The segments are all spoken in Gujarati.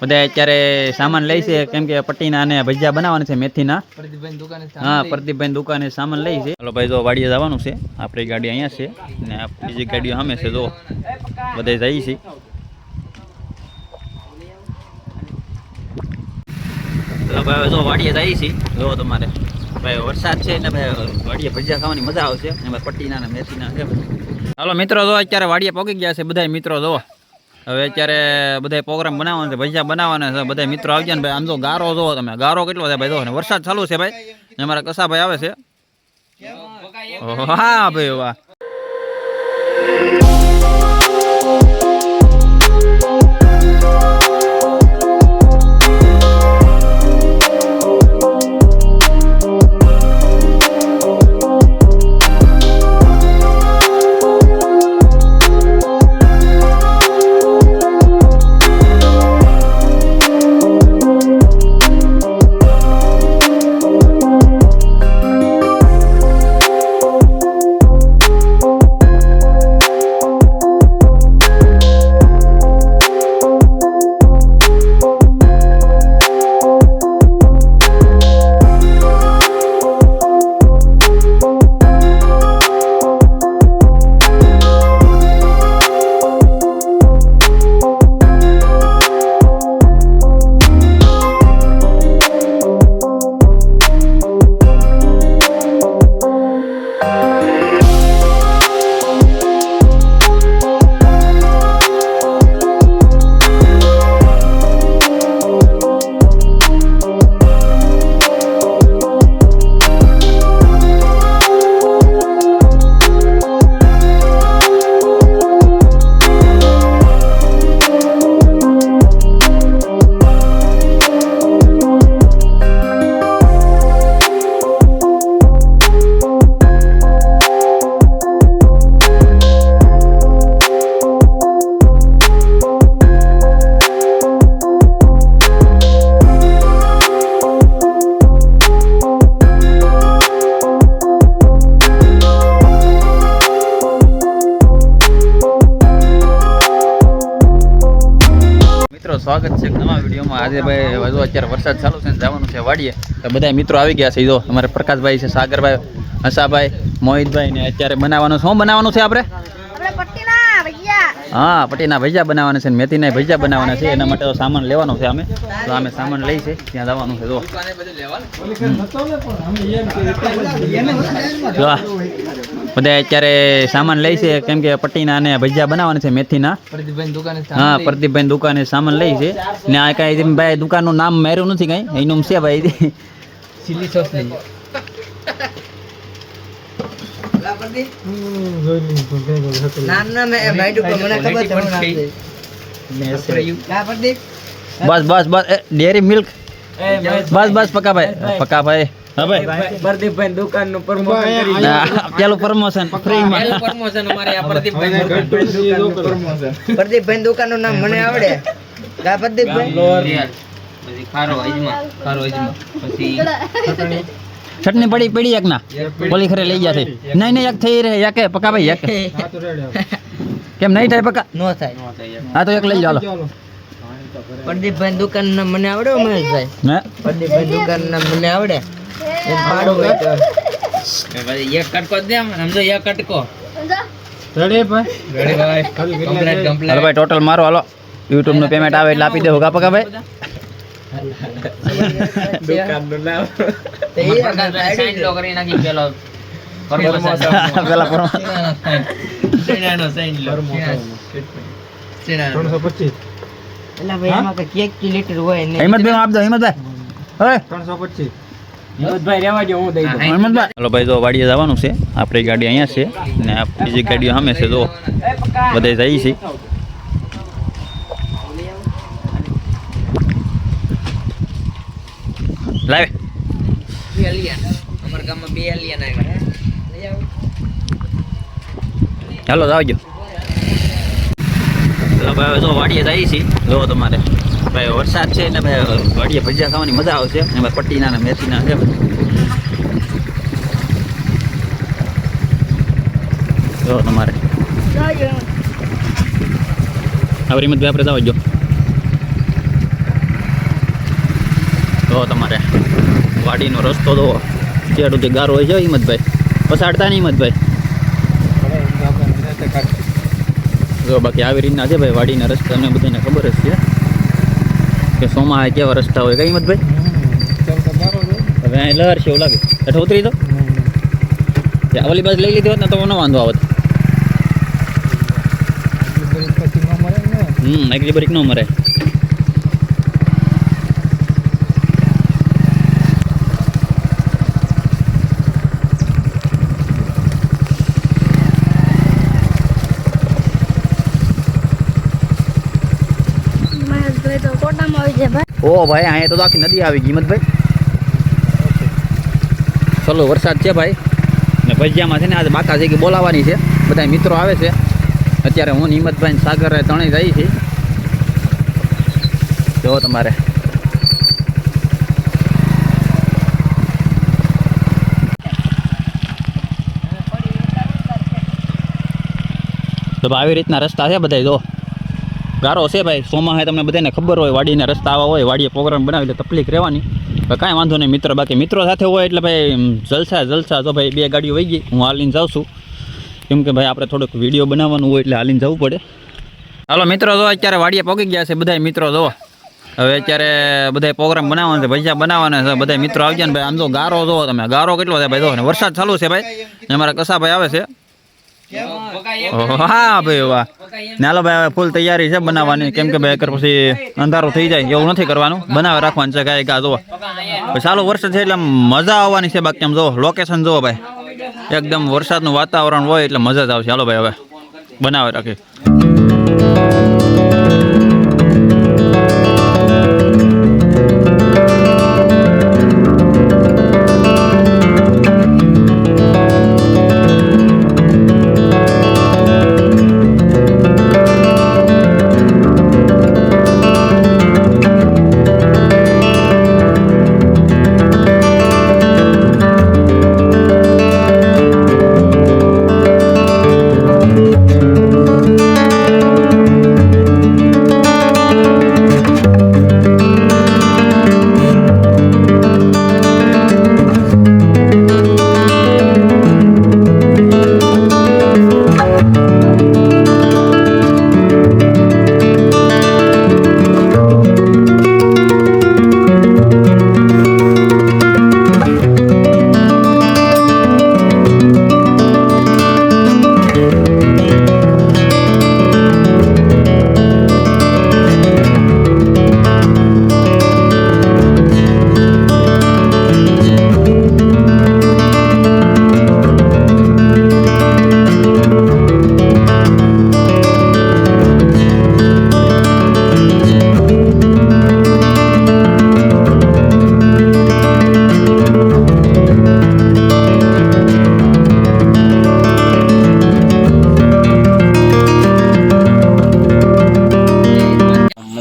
બધા અત્યારે સામાન લઈ છે કેમ કે પટ્ટીના અને ભજીયા બનાવવાના છે મેથીના. હા, પ્રદીપભાઈ દુકાને સામાન લઈ છે. ચાલો ભાઈ, જો વાડીએ જવાનું છે. આપણી ગાડી અહીંયા છે ને બીજી ગાડીઓ સામે છે. જો બધા જઈએ છે. ચાલો ભાઈ, જો વાડીએ જઈએ છે. જો તમારે ભાઈ વરસાદ છે ને ભાઈ વાડીએ ભજીયા ખાવાની મજા આવશે. એમાં પટ્ટીના અને મેથીના છે. ચાલો મિત્રો, જો અત્યારે વાડીએ પહોંચી ગયા છે બધા મિત્રો. જો હવે અત્યારે બધા પ્રોગ્રામ બનાવવાનો છે, ભજીયા બનાવવાના છે. બધા મિત્રો આવી ગયા ને ભાઈ. આમ તો ગારો જોવો તમે, ગારો કેટલો છે ભાઈ. જો ને વરસાદ ચાલુ છે ભાઈ. અમારા કસાભાઈ આવે છે. હા ભાઈ, વાહ. સ્વાગત છે નવા વિડીયોમાં. આજે ભાઈ વધુ અત્યારે વરસાદ ચાલુ છે ને જવાનું છે વાડીએ. તો બધા મિત્રો આવી ગયા છે. જો અમારે પ્રકાશભાઈ છે, સાગરભાઈ, હસાભાઈ, મોહિતભાઈ ને અત્યારે બનાવવાનું. શું બનાવવાનું છે આપણે? હા, પટ્ટીના ભજીયા બનાવવાના છે ને મેથીના ભજીયા બનાવવાના છે. એના માટે તો સામાન લેવાનો છે. અમે તો અમે સામાન લઈ છે ત્યાં જવાનું છે. જો બધા અત્યારે સામાન લઈ છે કેમ કે પટ્ટીના અને ભજીયા બનાવવાના છે મેથીના. હા, પ્રદીપભાઈ દુકાને સામાન લઈ છે ને આ કઈ ભાઈ દુકાનનું નામ માર્યું નથી કઈ. એનું છે ભાઈ ચીલી સોસ લઈ. બસ બસ બસ ડેરી મિલ્ક. બસ બસ પકાભાઈ, પકાભાઈ. હા ભાઈ, પ્રદીપભાઈ દુકાનનું પ્રમોશન કરી. પેલું પ્રમોશન ફ્રીમાં. પ્રમોશન અમારે આ પ્રદીપભાઈ દુકાનનું નામ મને આવડે. કા પ્રદીપભાઈ પછી ખારો અજમા, ખારો અજમા પછી ચટણી પડી પડી એક ના બોલી ખરે લઈ ગયા છે. નહીં નહીં એક થઈ રહે યાકે પકા ભાઈ. એક કેમ નહીં થાય પકા? નો થાય. હા તો એક લઈ જાઓ. પ્રદીપભાઈ દુકાન નામ મને આવડે મહેશભાઈ. હે, પ્રદીપભાઈ દુકાન નામ મને આવડે. એક પાડો હોય તો ભાઈ એક કટકો દે. સમજો એક કટકો રેડી ભાઈ. રેડી ભાઈ. Complete complete. હાલો ભાઈ ટોટલ મારો. હાલો YouTube નું પેમેન્ટ આવે એટલે આપી દેવો કા પકા ભાઈ. દુકાનનું નામ તે સાઈન લો કરી નાખી. પેલો પેલા પ્રમોશન સેનાનો સાઈન લો. સેનાનો 325. એલા ભાઈ એમાં કે કેક કી લીટર હોય ને. હિંમતભાઈ આપ દો. હિંમતભાઈ ઓય 325. હિંમતભાઈ રહેવા દો, હું દઈ દઉં. હિંમતભાઈ. હાલો ભાઈ, જો વાડીએ જવાનું છે. આપણી ગાડી અહીંયા છે ને બીજી ગાડીઓ સામે છે. જો બધા જઈએ છે. લાવે બે અલિયન અમાર ગામમાં 2 અલિયન આવ્યા. લઈ આવો. ચાલો આવજો. ચાલો ભાઈ, જો વાડીએ જઈએ છીએ. જો તમારે ભાઈ વરસાદ છે ને ભાઈ વાડીએ ભજીયા ખાવાની મજા આવશે. એમાં પટ્ટીના ને મેથીના છે. જો તમારે હવે હિંમતભાઈ આપણે જવા જો. જો તમારે વાડીનો રસ્તો જો ત્યાં સુધી ગારો હોય છે હિંમતભાઈ પસાડતા નહીં હિંમતભાઈ જો બાકી આવી રીતના છે ભાઈ વાડીના રસ્તા અમને બધાને ખબર જ છે કે સોમાં કેવા રસ્તા હોય કઈ હિંમતભાઈ હવે અહીં લહેર છે એવું લાગે એટલે ઉતરી તો ઓલી બાજુ લઈ લીધી હોત ને તો ન વાંધો આવત એકલી બરીક ન મરે ઓ ભાઈ અહીંયા તો આખી નદી આવી ગઈ હિંમતભાઈ ચલો વરસાદ છે ભાઈ ને ભજીયામાં છે ને આજે બાકા જગ્યાએ બોલાવવાની છે બધા મિત્રો આવે છે અત્યારે હું હિંમતભાઈ ને સાગર ત્રણેય જઈ છે જો તમારે તો આવી રીતના રસ્તા છે બધા જો ગારો છે ભાઈ સોમાં તમને બધાને ખબર હોય વાડીના રસ્તા આવા હોય વાડીએ પ્રોગ્રામ બનાવી એટલે તકલીફ રહેવાની કાંઈ વાંધો નહીં મિત્ર બાકી મિત્રો સાથે હોય એટલે ભાઈ જલસા તો ભાઈ 2 ગાડીઓ વહી ગઈ હું હાલીને જાઉં છું કેમ કે ભાઈ આપણે થોડુંક વિડીયો બનાવવાનું હોય એટલે હાલીને જવું પડે હાલો મિત્રો જો અત્યારે વાડીએ પહોંચી ગયા છે બધા મિત્રો જો હવે અત્યારે બધા પ્રોગ્રામ બનાવવાનો છે ભજીયા બનાવવાના છે બધા મિત્રો આવી ગયા ને ભાઈ આમ તો ગારો જોવો તમે ગારો કેટલો છે ભાઈ જો ને વરસાદ ચાલુ છે ભાઈ અમારા કસાભાઈ આવે છે હા ભાઈ વાહ નાલો ભાઈ હવે ફૂલ તૈયારી છે બનાવવાની કેમ કે ભાઈ પછી અંધારું થઈ જાય એવું નથી કરવાનું બનાવે રાખવાનું છે ગાય ગા જોવો ચાલુ વરસાદ છે એટલે મજા આવવાની છે બાકી આમ જો લોકેશન જોવો ભાઈ એકદમ વરસાદનું વાતાવરણ હોય એટલે મજા જ આવશે હાલો ભાઈ હવે બનાવે રાખી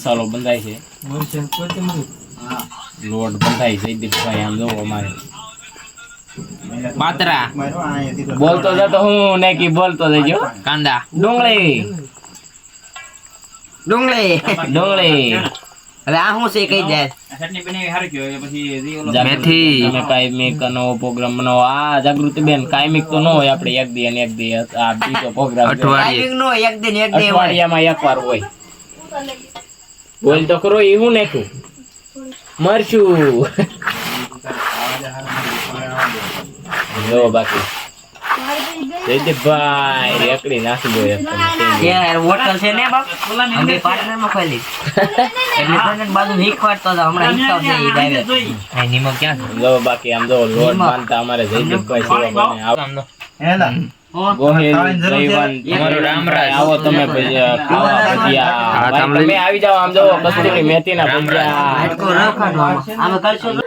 મસાલો બંધાય છે લોટ બંધાય છે દીપભાઈ આમ જો અમારે પાતરા બોલતો જતો હું ને કી બોલતો જજો કાંદા ડુંગળી હવે આ હું છે કઈ જાય ચટણી બનાવી હારી ગયો પછી મેથી તમે કાયમિક નો પ્રોગ્રામ બનાવો આ જાગૃતિ બેન કાયમિક તો ન હોય આપણે એક દી અને એક દી આ બીજો પ્રોગ્રામ કાયમિક નો એક દી અઠવાડિયામાં એકવાર હોય બોલ તો કરો એવું નાખ્યું મરશું જો બાકી જયદીપભાઈ રેકડી નાખી દો યાર હોટલ છે ને બાપ અમે પાર્ટનર માં ખોલી એટલે તને બાજુ હીખવાડતો હતો હમણાં હિસાબ નહીં ગાવે આ નિમક ક્યાં જો બાકી આમ જો લોટ બાંધતા અમારે જયદીપભાઈ સેવા બને આમ દો હેલા ગોહિલ જયવંત તમારો રામરાજ આવો તમે ખાવા ભજીયા તમે આવી જાવ આમ જો કસ્તુરી મેથીના ભજીયા આટકો રાખવાનો આમે કરશો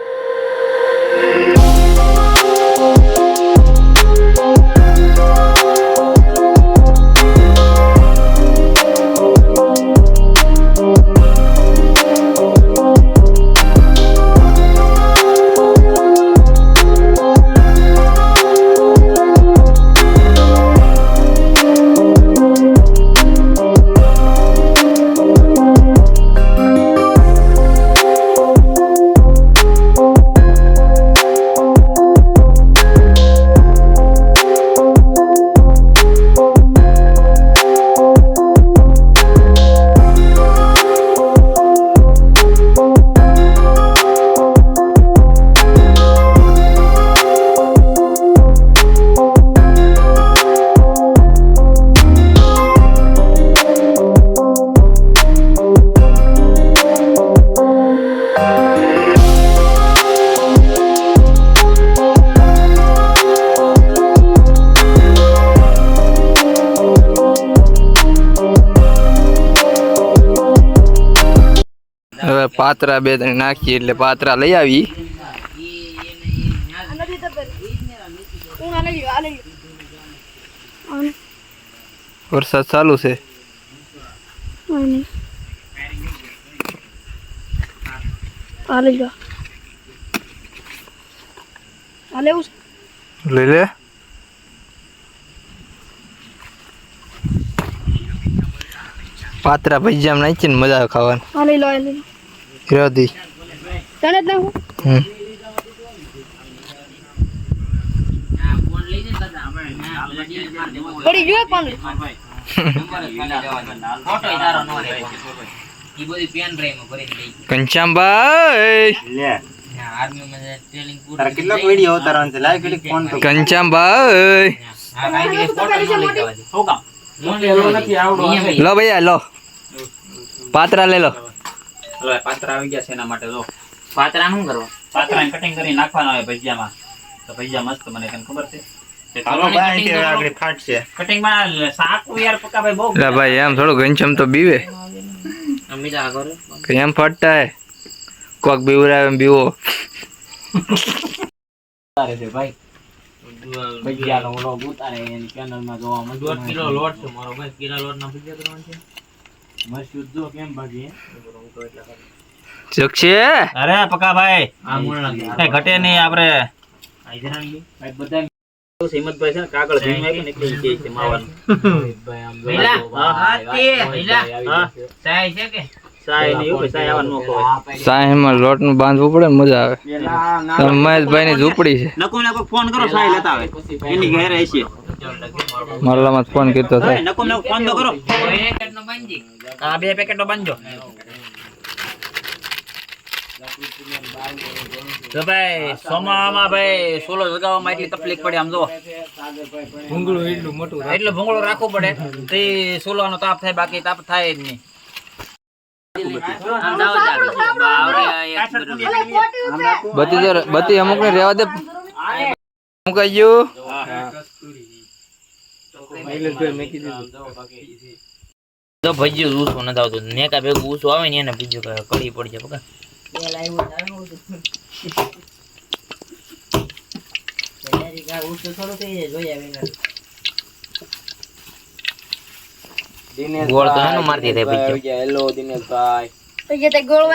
પાત્રા બે ત્રણ નાખીએ એટલે પાત્રા લઈ આવી. વરસાદ ચાલુ છે. લઈ લે. પાત્રા ભજીયા નાખીને મજા આવે ખાવાની. વિરોધી કંચામભાઈ કંચામભાઈ લો ભૈયા લો પાત્રા લઈ લો. પાત્રા આવી ગયા છે એના માટે જો પાત્રા શું કરવા? પાત્રા કટિંગ કરી નાખવાના હોય ભજીયામાં તો ભજીયા મસ્ત બને. તને ખબર છે? કટિંગ માં સાકું યાર પકા ભાઈ બહુ. લા ભાઈ એમ થોડું ઘનશ્યામ તો બીવે. એમ ફટતા હે કોક બીવરાવે બીવો. ભાઈ ભજીયાનો ઓલો ઉતારે એની ચેનલમાં જોવા મળે. 1 કિલો લોટ છે મારો ભાઈ. કિલો લોટ ના ભજીયા કરવાના છે. મસ્ત જો કેમ ભાજી ચકશે. અરે પકા ભાઈ આ મૂળ કઈ ઘટે નહીં. આપણે ભાઈ બધા હિંમતભાઈ છે ને કાગળ ભીમ આપ્યું ને એટલે ઈ છે માવાનું. ભાઈ આમ ચાય છે કે સાય નહીં હોય, સાય આવવાનું ન ખવાય. સાહેમાં લોટ નું બાંધવું પડે ને મજા આવે. મહેશભાઈ ની ઝૂંપડી છે. નકુમ ને ફોન કરો, સાય લેતા આવે એની ઘરે હશે. મરલામાં ફોન કરતો થાય. નકુમ ને ફોન તો કરો. પેકેટનો બાંધી. હા 2 પેકેટો બાંધજો. તો ભાઈ સોમામાં ભાઈ સોલો લગાવવામાં એટલી તકલીફ પડે. આમ જો ભૂંગળું એટલું મોટું એટલે ભૂંગળો રાખવું પડે તે સોલાનો તાપ થાય, બાકી તાપ થાય જ નહીં. બધી અમુક ને રેવા દે. મુકાઈ ગયું. તો ભજીયું ઊસું નથી આવતું. નેકા ભેગું ઊસું આવે ને એને બીજું કઢી પડી જાય બકા. ગોળ તો એનું મારતી થાય ભજીયું. હેલો દિનેશભાઈ, ગોળ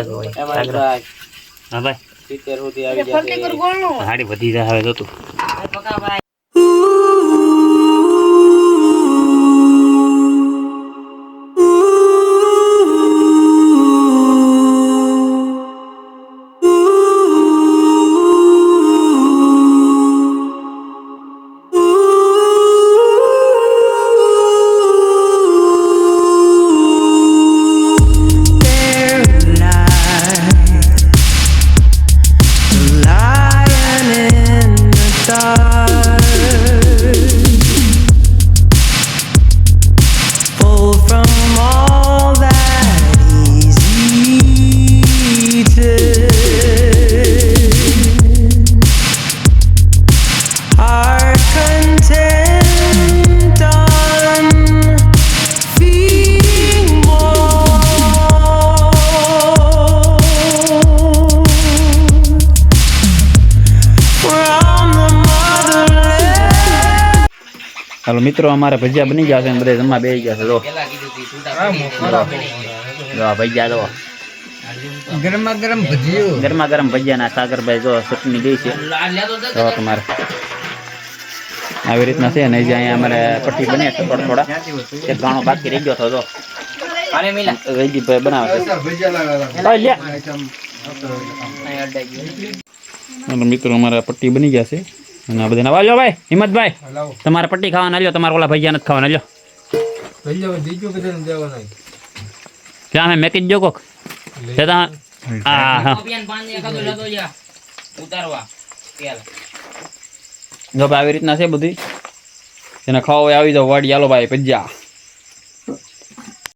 જ હોય. મહેશભાઈ, હા ભાઈ 70 સુધી આવી જશે. હાડી વધી જાય હવે જોતું. હાલો મિત્રો, અમારે ભજીયા બની ગયા છે ને બધા જમવા બેસી ગયા છે. જો ભજીયા જો ગરમા ગરમ ભજીયો. ગરમા ગરમ ભજીયા ના સાગરભાઈ જો ચટણી દે છે. જો તમારે આવી રીતના છે ને. જે અહીંયા અમારે પટ્ટી બને છે થોડા એક ગાણો બાકી રહી ગયો હતો. જો વેજીભાઈ બનાવે છે. મિત્રો અમારે પટ્ટી બની ગયા છે અને આ બધાને વાલ્યો ભાઈ હિંમતભાઈ તમારે પટ્ટી ખાવાના લ્યો. તમારે ઓલા ભજીયા નથી ખાવાના લ્યો. ક્યાં હે મેકી જો કોક જો ભાઈ આવી રીતના છે બધી. એને ખાવા આવી જાવ વાડી. હાલો ભાઈ ભજીયા.